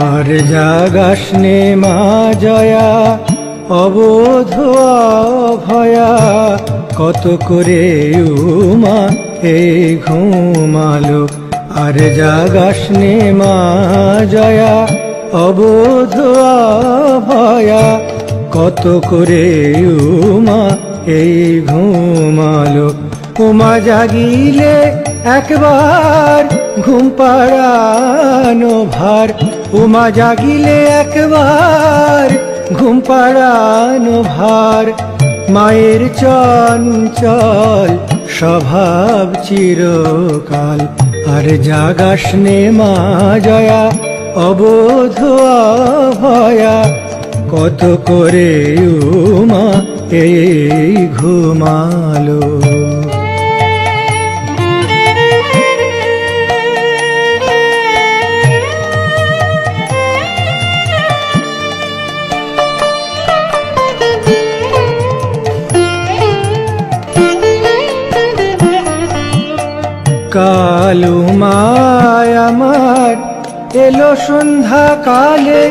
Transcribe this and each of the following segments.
আর জাগাসনে মা জয়া অবোধ অভয়া, কত করে উমা এই ঘুমালো। আর জাগাসনে মা জয়া অবোধ অভয়া, কত করে উমা এই ঘুমালো। উমা জাগিলে একবার ঘুম পাড়ানো ভার, উমা জাগিলে একবার ঘুম পাড়ানো ভার। মায়ের চঞ্চল স্বভাব চিরকাল, আর জাগাসনে মা জয়া অবোধ অভয়া, কত করে উমা এই ঘুমালো। কালু মায় আমার এলো সন্ধ্যা কালে,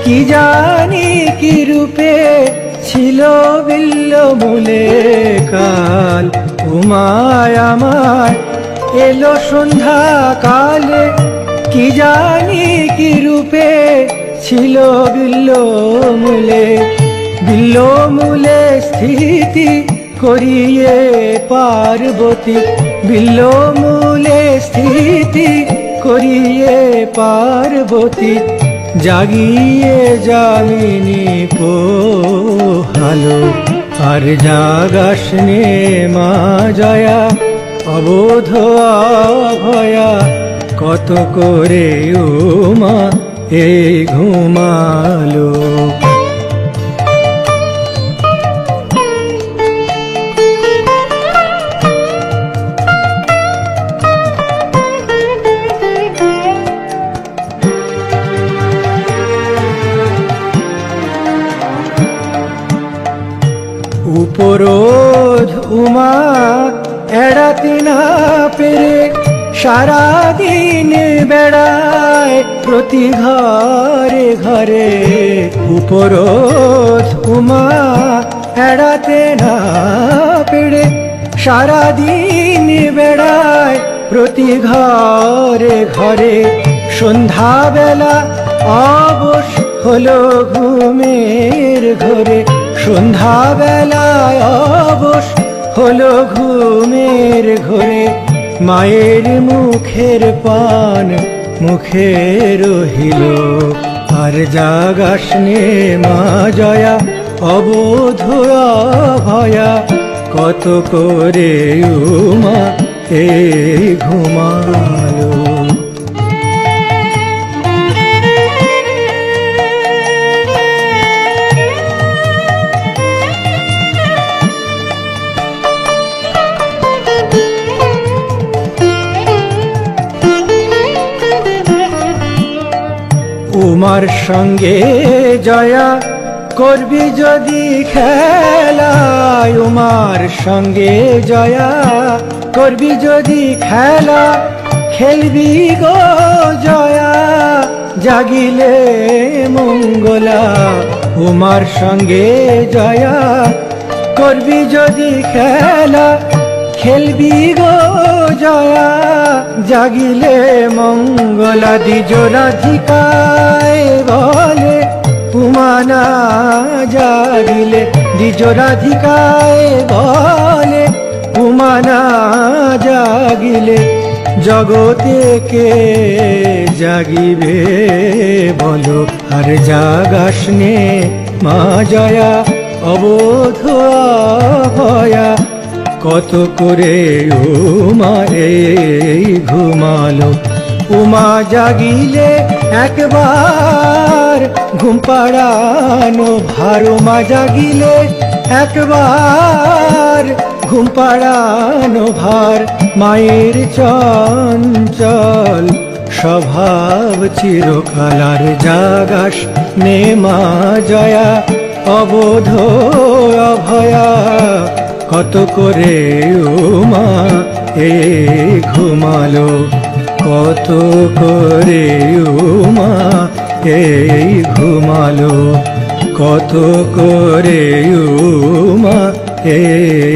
কি জানি কি রূপে ছিল বিল্ল মূলে। কাল উমায় আমার এলো সন্ধ্যা কালে, কি জানি কি রূপে ছিল বিল্ল মূলে। বিল্ল মূলে স্থিতি করিয়ে পার্বতী, বিল্ল মূলে স্থিতি করিয়ে পার্বতী। জাগিয়ে যামিনী পোহালো, আর জাগাসনে মা জয়া অবোধ অভয়া, কত করে উমা এই ঘুমালো। উপরোধ উমা এড়াতে না পেরে, সারাদিন বেড়ায় প্রতি ঘরে ঘরে। উপরোধ উমা এড়াতে না পেরে, সারাদিন বেড়ায় প্রতি ঘরে ঘরে। সন্ধ্যাবেলা অবশ হলো ঘুমের ঘরে, সন্ধ্যাবেলায় অবশ হলো ঘুমের ঘরে। মায়ের মুখের পান মুখে রহিল, আর জাগাসনে মা জয়া অবোধ অভয়া, কত করে উমা এই ঘুমালো। উমার সঙ্গে জয়া করবি যদি খেলা, উমার সঙ্গে জয়া করবি যদি খেলা। খেলবি গো জয়া জাগিলে মঙ্গলা, উমার সঙ্গে জয়া করবি যদি খেলা। খেলবি গো জয়া জাগিলে মঙ্গলা। দ্বিজ রাধিকায় বলে উমা না জাগিলে, দ্বিজ রাধিকায় বলে উমা না জাগিলে। জগতে কে জাগিবে বলো, আর জাগাসনে মা জয়া অবোধ অভয়া, কত করে উমা এই ঘুমালো। উমা জাগিলে একবার ঘুম পাড়ানো ভার, উমা জাগিলে একবার ঘুম পাড়ানো ভার। মায়ের চঞ্চল স্বভাব চিরকাল, আর জাগাসনে মা জয়া অবোধ অভয়া, কত করে উমা এই ঘুমালো। কত করে উমা এই ঘুমালো কত করে উমা এই